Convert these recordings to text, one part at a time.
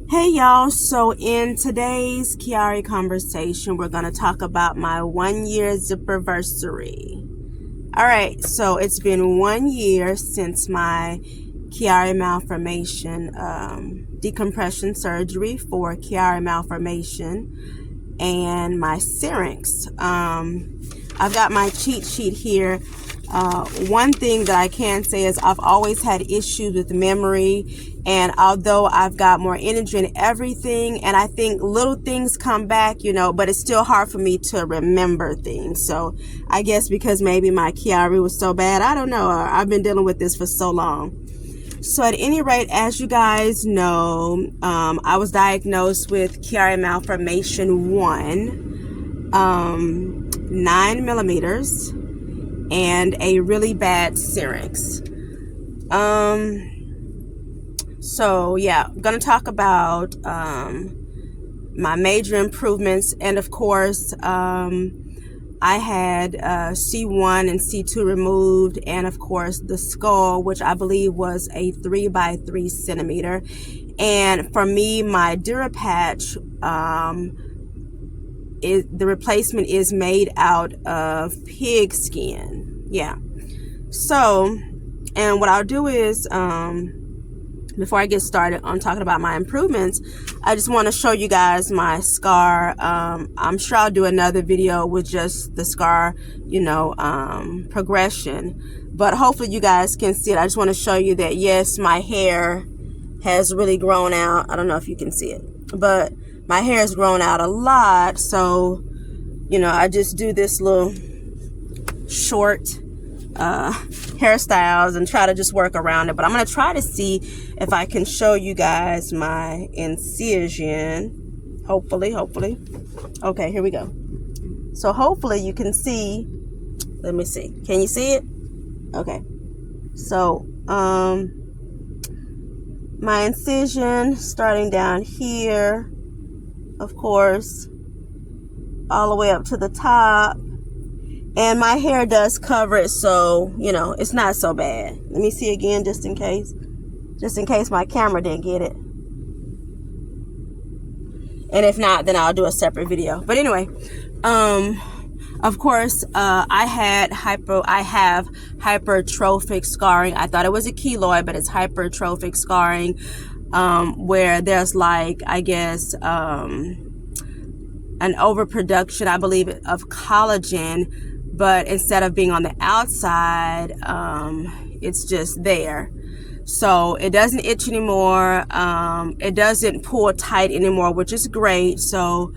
Hey y'all, so in today's Chiari conversation, we're going to talk about my 1 year zipperversary. Alright, so it's been 1 year since my Chiari malformation decompression surgery for Chiari malformation and my syrinx. I've got my cheat sheet here. One thing that I can say is I've always had issues with memory, and although I've got more energy and everything, and I think little things come back, you know, but it's still hard for me to remember things. So I guess because maybe my Chiari was so bad, I don't know. I've been dealing with this for so long. So at any rate, as you guys know, I was diagnosed with Chiari malformation 1, 9 millimeters, and a really bad syrinx. So yeah, I'm gonna talk about my major improvements, and of course I had C1 and C2 removed, and of course the skull, which I believe was a 3 by 3 centimeter. And for me, my Durapatch, the replacement is made out of pig skin. Yeah. So, and what I'll do is, before I get started on talking about my improvements, I just want to show you guys my scar. I'm sure I'll do another video with just the scar, you know, progression, but hopefully you guys can see it. I just want to show you that, yes, my hair has really grown out. I don't know if you can see it, but my hair has grown out a lot. So, you know, I just do this little short hairstyles and try to just work around it. But I'm going to try to see if I can show you guys my incision. Hopefully. Okay, here we go. So hopefully you can see. Let me see. Can you see it? Okay. So, my incision starting down here, of course, all the way up to the top. And my hair does cover it, so, you know, it's not so bad. Let me see again, just in case my camera didn't get it. And if not, then I'll do a separate video. But anyway, of course, I have hypertrophic scarring. I thought it was a keloid, but it's hypertrophic scarring, where there's, like, I guess, an overproduction, I believe, of collagen, but instead of being on the outside, it's just there. So it doesn't itch anymore. It doesn't pull tight anymore, which is great. So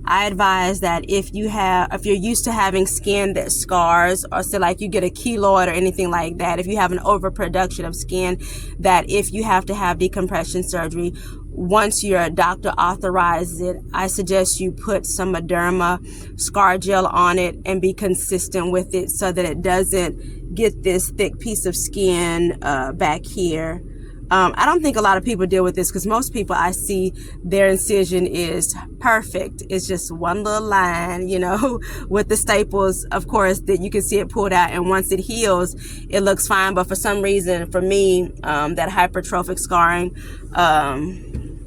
I advise that if you're used to having skin that scars, or say like you get a keloid or anything like that, if you have an overproduction of skin, that if you have to have decompression surgery, once your doctor authorizes it, I suggest you put some Mederma scar gel on it and be consistent with it so that it doesn't get this thick piece of skin back here. I don't think a lot of people deal with this, because most people I see, their incision is perfect. It's just one little line, you know, with the staples, of course, that you can see it pulled out, and once it heals, it looks fine. But for some reason, for me, that hypertrophic scarring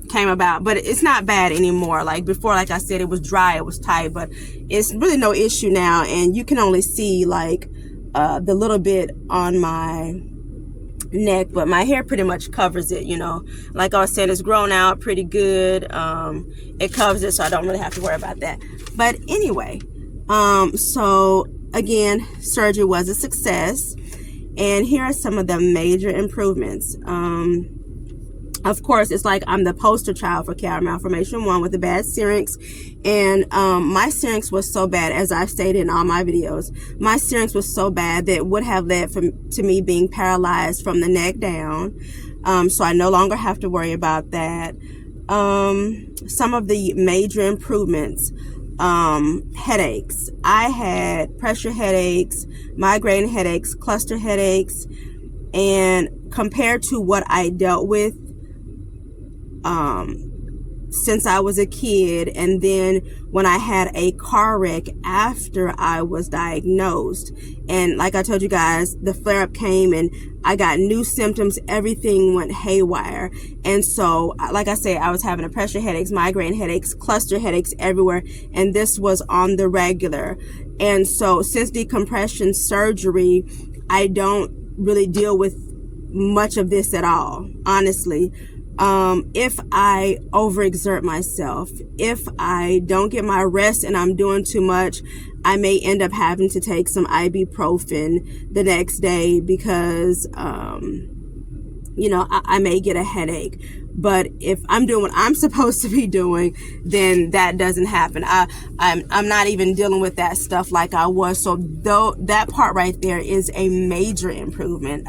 came about, but it's not bad anymore. Like before, like I said, it was dry, it was tight, but it's really no issue now. And you can only see like the little bit on my neck, but my hair pretty much covers it, you know. Like I was saying, it's grown out pretty good. It covers it, so I don't really have to worry about that. But anyway, so again, surgery was a success, and here are some of the major improvements. Of course, it's like I'm the poster child for Chiari malformation 1 with a bad syrinx. And my syrinx was so bad, as I've stated in all my videos, my syrinx was so bad that it would have led to me being paralyzed from the neck down. So I no longer have to worry about that. Some of the major improvements, headaches. I had pressure headaches, migraine headaches, cluster headaches, and compared to what I dealt with since I was a kid, and then when I had a car wreck after I was diagnosed. And like I told you guys, the flare-up came and I got new symptoms. Everything went haywire. And so, like I said, I was having pressure headaches, migraine headaches, cluster headaches everywhere, and this was on the regular. And so since decompression surgery, I don't really deal with much of this at all, honestly. If I overexert myself, if I don't get my rest and I'm doing too much, I may end up having to take some ibuprofen the next day because, you know, I may get a headache. But if I'm doing what I'm supposed to be doing, then that doesn't happen. I'm not even dealing with that stuff like I was. So though that part right there is a major improvement,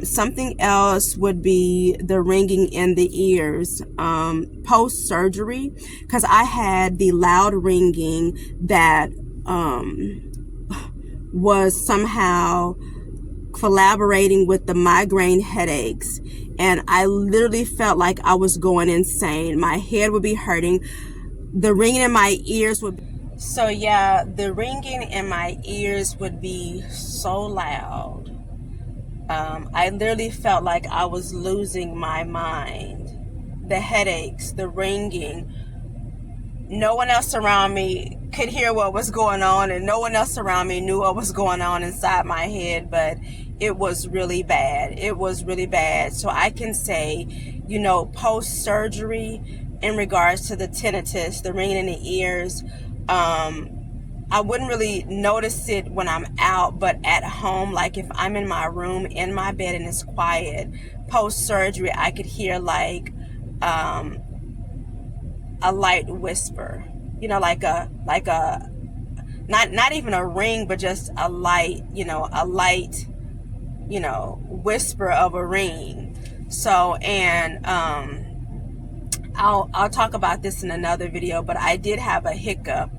something else would be the ringing in the ears post-surgery, because I had the loud ringing that was somehow collaborating with the migraine headaches, and I literally felt like I was going insane. My head would be hurting. The ringing in my ears would the ringing in my ears would be so loud. I literally felt like I was losing my mind. The headaches, the ringing. No one else around me could hear what was going on, and no one else around me knew what was going on inside my head, but it was really bad. It was really bad. So I can say, you know, post-surgery, in regards to the tinnitus, the ringing in the ears, I wouldn't really notice it when I'm out, but at home, like if I'm in my room, in my bed, and it's quiet, post-surgery, I could hear like a light whisper, you know, like a not even a ring, but just a light, whisper of a ring. So, and I'll talk about this in another video, but I did have a hiccup.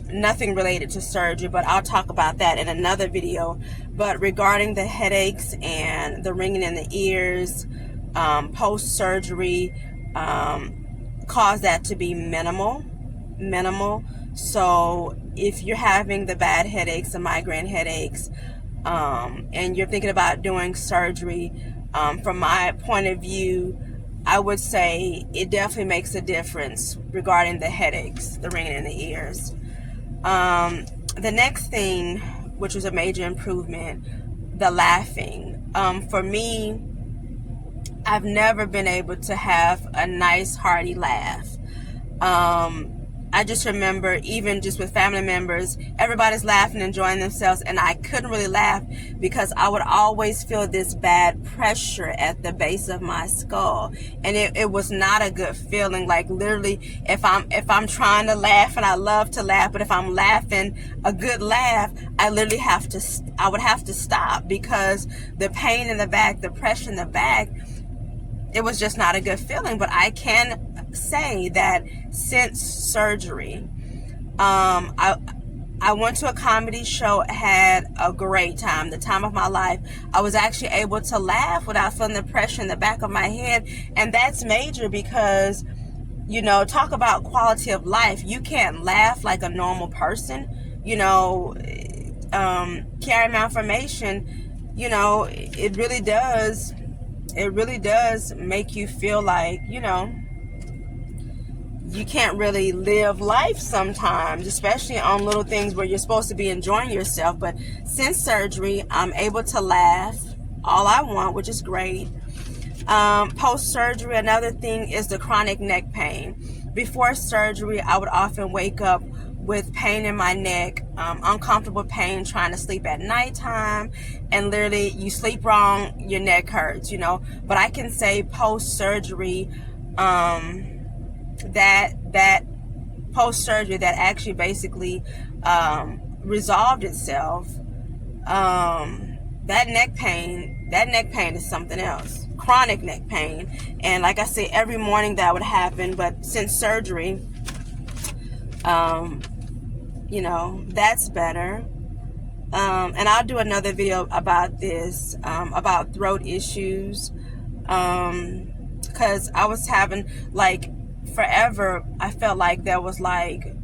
Nothing related to surgery, but I'll talk about that in another video. But regarding the headaches and the ringing in the ears, post-surgery, cause that to be minimal. So if you're having the bad headaches, the migraine headaches, and you're thinking about doing surgery, from my point of view, I would say it definitely makes a difference regarding the headaches, the ringing in the ears. The next thing, which was a major improvement, the laughing. For me, I've never been able to have a nice, hearty laugh. I just remember, even just with family members, everybody's laughing, enjoying themselves, and I couldn't really laugh because I would always feel this bad pressure at the base of my skull, and it was not a good feeling. Like literally, if I'm trying to laugh, and I love to laugh, but if I'm laughing a good laugh, I literally I would have to stop because the pain in the back, the pressure in the back, it was just not a good feeling. But I can say that since surgery, I went to a comedy show, had a great time, the time of my life. I was actually able to laugh without feeling the pressure in the back of my head, and that's major because, you know, talk about quality of life. You can't laugh like a normal person. You know, Chiari malformation, you know, it really does make you feel like, you know, you can't really live life sometimes, especially on little things where you're supposed to be enjoying yourself. But since surgery, I'm able to laugh all I want, which is great. Post-surgery, another thing is the chronic neck pain. Before surgery, I would often wake up with pain in my neck, uncomfortable pain trying to sleep at nighttime, and literally you sleep wrong, your neck hurts, you know. But I can say post-surgery, that post-surgery that actually basically resolved itself, that neck pain is something else. Chronic neck pain. And like I said, every morning that would happen, but since surgery, you know, that's better. And I'll do another video about this, about throat issues. because I was having, like, forever, I felt like there was like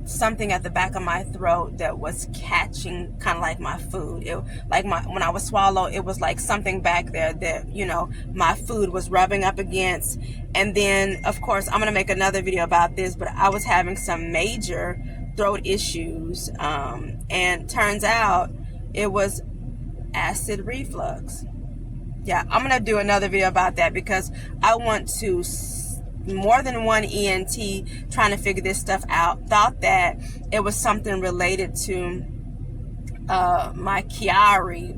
something at the back of my throat that was catching kind of like my food. It, like when I would swallow, it was like something back there that, you know, my food was rubbing up against. And then of course I'm gonna make another video about this, but I was having some major throat issues, and turns out it was acid reflux. Yeah, I'm gonna do another video about that, because I want to, more than one ENT trying to figure this stuff out thought that it was something related to my Chiari,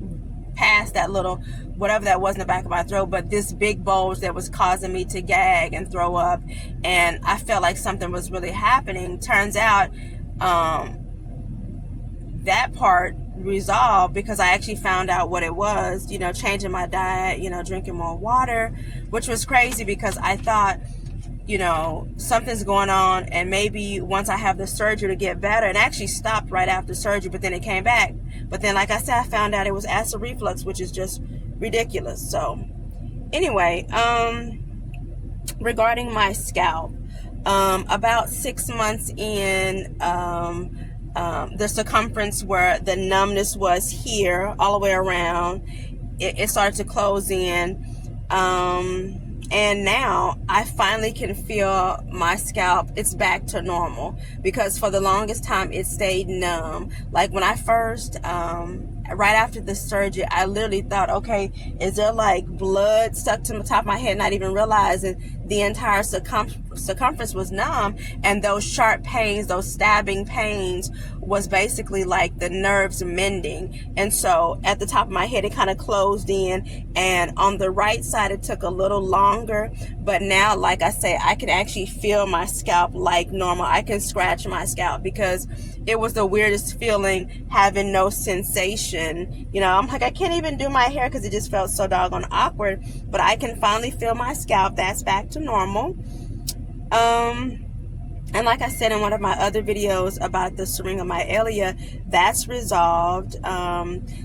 past that little whatever that was in the back of my throat, but this big bulge that was causing me to gag and throw up, and I felt like something was really happening. Turns out that part resolved because I actually found out what it was, you know, changing my diet, you know, drinking more water, which was crazy because I thought, you know, something's going on and maybe once I have the surgery to get better. And actually stopped right after surgery, but then it came back. But then, like I said, I found out it was acid reflux, which is just ridiculous. So anyway, regarding my scalp, about 6 months in, the circumference where the numbness was here all the way around, it started to close in, and now I finally can feel my scalp. It's back to normal, because for the longest time it stayed numb. Like when I first, right after the surgery, I literally thought, okay, is there like blood stuck to the top of my head, not even realizing the entire circumference was numb. And those sharp pains, those stabbing pains, was basically like the nerves mending. And so at the top of my head, it kind of closed in, and on the right side it took a little longer. But now, like I say, I can actually feel my scalp like normal. I can scratch my scalp, because it was the weirdest feeling, having no sensation. You know, I'm like, I can't even do my hair because it just felt so doggone awkward. But I can finally feel my scalp. That's back to normal. And like I said in one of my other videos about the syringomyelia, that's resolved.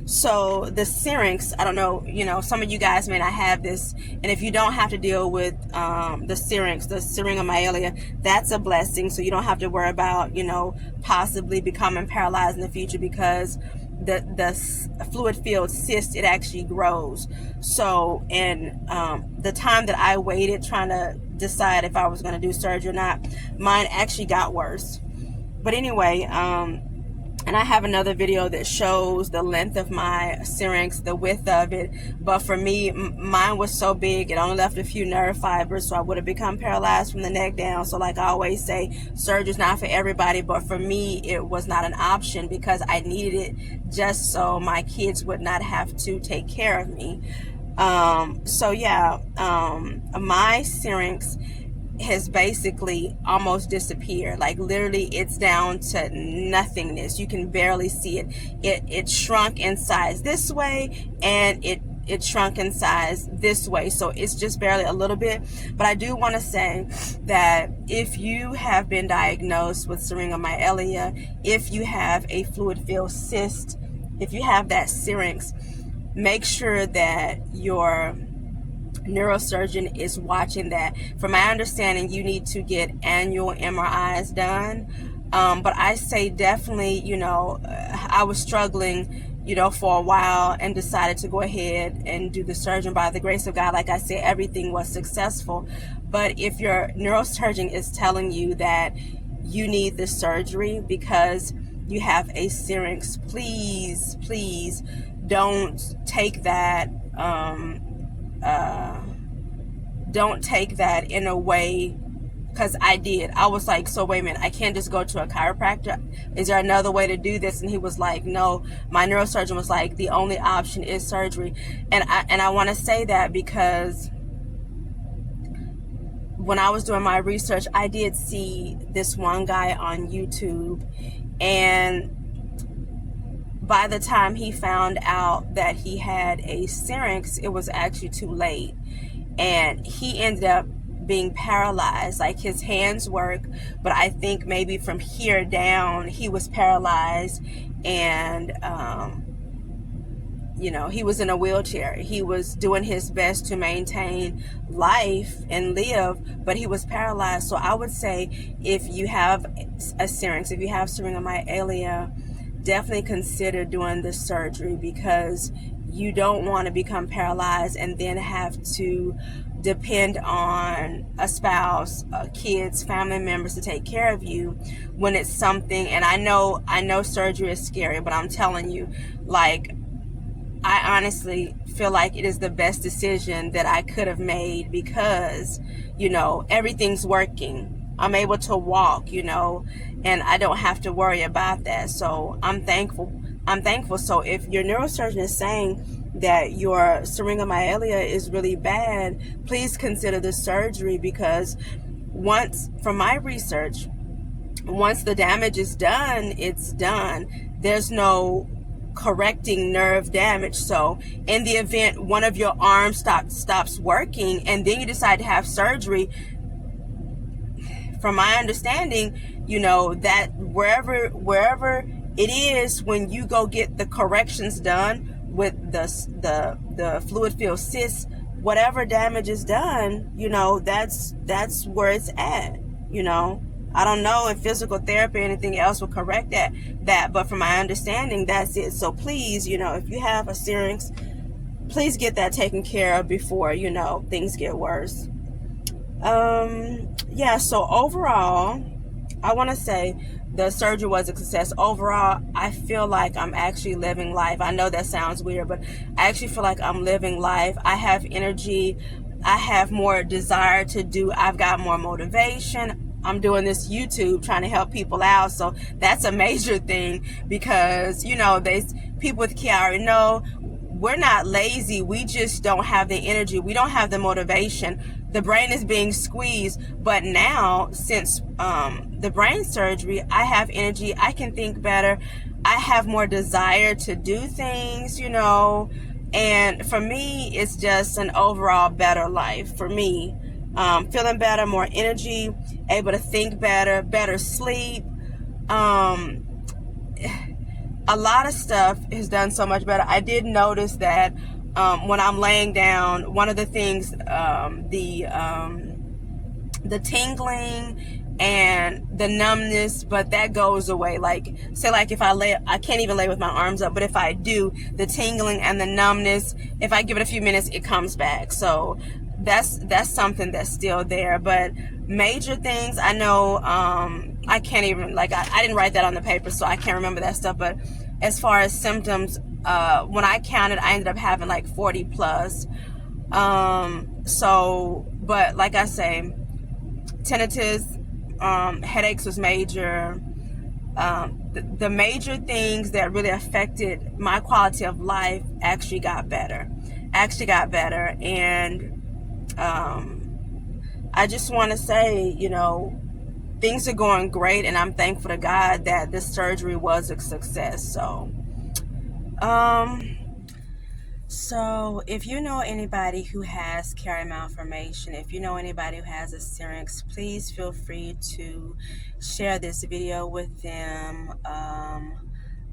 So the syrinx, I don't know, you know, some of you guys may not have this, and if you don't have to deal with the syrinx, the syringomyelia, that's a blessing. So you don't have to worry about, you know, possibly becoming paralyzed in the future, because the fluid filled cyst, it actually grows. So in the time that I waited trying to decide if I was going to do surgery or not, mine actually got worse. But anyway, and I have another video that shows the length of my syrinx, the width of it. But for me, mine was so big, it only left a few nerve fibers, so I would have become paralyzed from the neck down. So like I always say, surgery's not for everybody, but for me, it was not an option, because I needed it just so my kids would not have to take care of me. So yeah, my syrinx has basically almost disappeared. Like literally, it's down to nothingness. You can barely see it. It shrunk in size this way, and it shrunk in size this way. So it's just barely a little bit. But I do want to say that if you have been diagnosed with syringomyelia, if you have a fluid-filled cyst, if you have that syrinx, make sure that your neurosurgeon is watching that. From my understanding, you need to get annual MRIs done. But I say definitely, you know, I was struggling, you know, for a while, and decided to go ahead and do the surgery. By the grace of God, like I said, everything was successful. But if your neurosurgeon is telling you that you need the surgery because you have a syrinx, please, please don't take that, don't take that in a way, because I did. I was like, so wait a minute, I can't just go to a chiropractor? Is there another way to do this? And he was like, no. My neurosurgeon was like, the only option is surgery. And I want to say that because when I was doing my research, I did see this one guy on YouTube, and by the time he found out that he had a syrinx, it was actually too late. And he ended up being paralyzed. Like his hands work, but I think maybe from here down he was paralyzed. And you know, he was in a wheelchair. He was doing his best to maintain life and live, but he was paralyzed. So I would say, if you have a syrinx, if you have syringomyelia, definitely consider doing the surgery, because you don't want to become paralyzed and then have to depend on a spouse, kids, family members to take care of you when it's something. And I know surgery is scary, but I'm telling you, like, I honestly feel like it is the best decision that I could have made, because, you know, everything's working. I'm able to walk, you know, and I don't have to worry about that. So I'm thankful. So if your neurosurgeon is saying that your syringomyelia is really bad, please consider the surgery, because from my research, once the damage is done, it's done. There's no correcting nerve damage. So in the event one of your arms stops working and then you decide to have surgery, from my understanding, you know, that wherever it is, when you go get the corrections done with the fluid filled cyst, whatever damage is done, you know, that's where it's at, you know. I don't know if physical therapy or anything else will correct that, but from my understanding, that's it. So please, you know, if you have a syrinx, please get that taken care of before, you know, things get worse. Yeah, so overall, I want to say the surgery was a success. Overall, I feel like I'm actually living life. I know that sounds weird, but I actually feel like I'm living life. I have energy. I have more desire to do. I've got more motivation. I'm doing this YouTube trying to help people out. So that's a major thing, because, you know, people with Chiari know we're not lazy. We just don't have the energy. We don't have the motivation. The brain is being squeezed. But now, since the brain surgery, I have energy. I can think better. I have more desire to do things, you know. And for me, it's just an overall better life for me. Feeling better, more energy, able to think better sleep. A lot of stuff has done so much better. I did notice that when I'm laying down, one of the things, the tingling and the numbness, but that goes away. Like, say, like if I can't even lay with my arms up, but if I do, the tingling and the numbness, if I give it a few minutes, it comes back. So that's something that's still there. But major things, I know, I can't even, like, I didn't write that on the paper, so I can't remember that stuff. But as far as symptoms, when I counted, I ended up having like 40 plus. So, but like I say, tinnitus, headaches was major. The major things that really affected my quality of life actually got better. And I just want to say, you know, things are going great, and I'm thankful to God that this surgery was a success. So if you know anybody who has Chiari malformation, if you know anybody who has a syrinx, please feel free to share this video with them.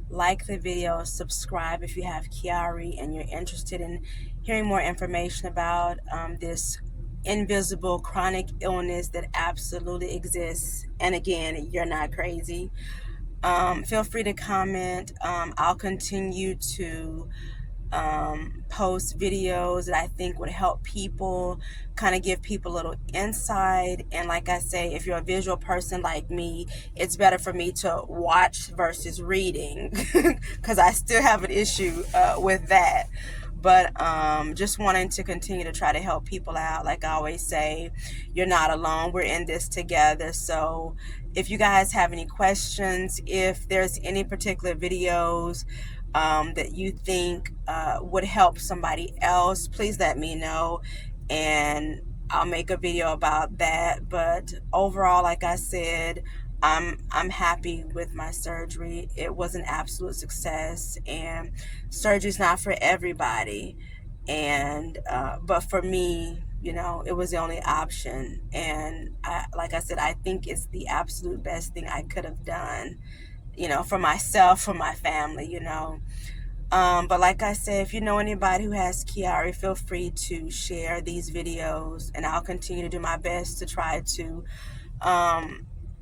Like the video, subscribe if you have Chiari and you're interested in hearing more information about this invisible chronic illness that absolutely exists. And again, you're not crazy. Feel free to comment. I'll continue to post videos that I think would help people, kind of give people a little insight. And like I say, if you're a visual person like me, it's better for me to watch versus reading, because I still have an issue with that. But just wanting to continue to try to help people out. Like I always say, you're not alone. We're in this together. So if you guys have any questions, if there's any particular videos that you think would help somebody else, please let me know, and I'll make a video about that. But overall, like I said, I'm happy with my surgery. It was an absolute success, and surgery's not for everybody, and but for me, you know, it was the only option. And like I said, I think it's the absolute best thing I could have done, you know, for myself, for my family, you know. But like I said, if you know anybody who has Chiari, feel free to share these videos, and I'll continue to do my best to try to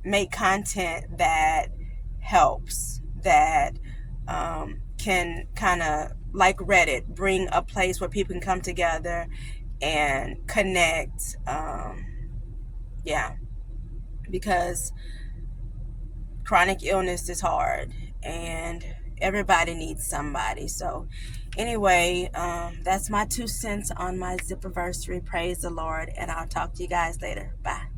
make content that helps, that can kind of, like Reddit, bring a place where people can come together and connect. Yeah, because chronic illness is hard, and everybody needs somebody. So anyway, that's my 2 cents on my Zipperversary. Praise the Lord, and I'll talk to you guys later. Bye.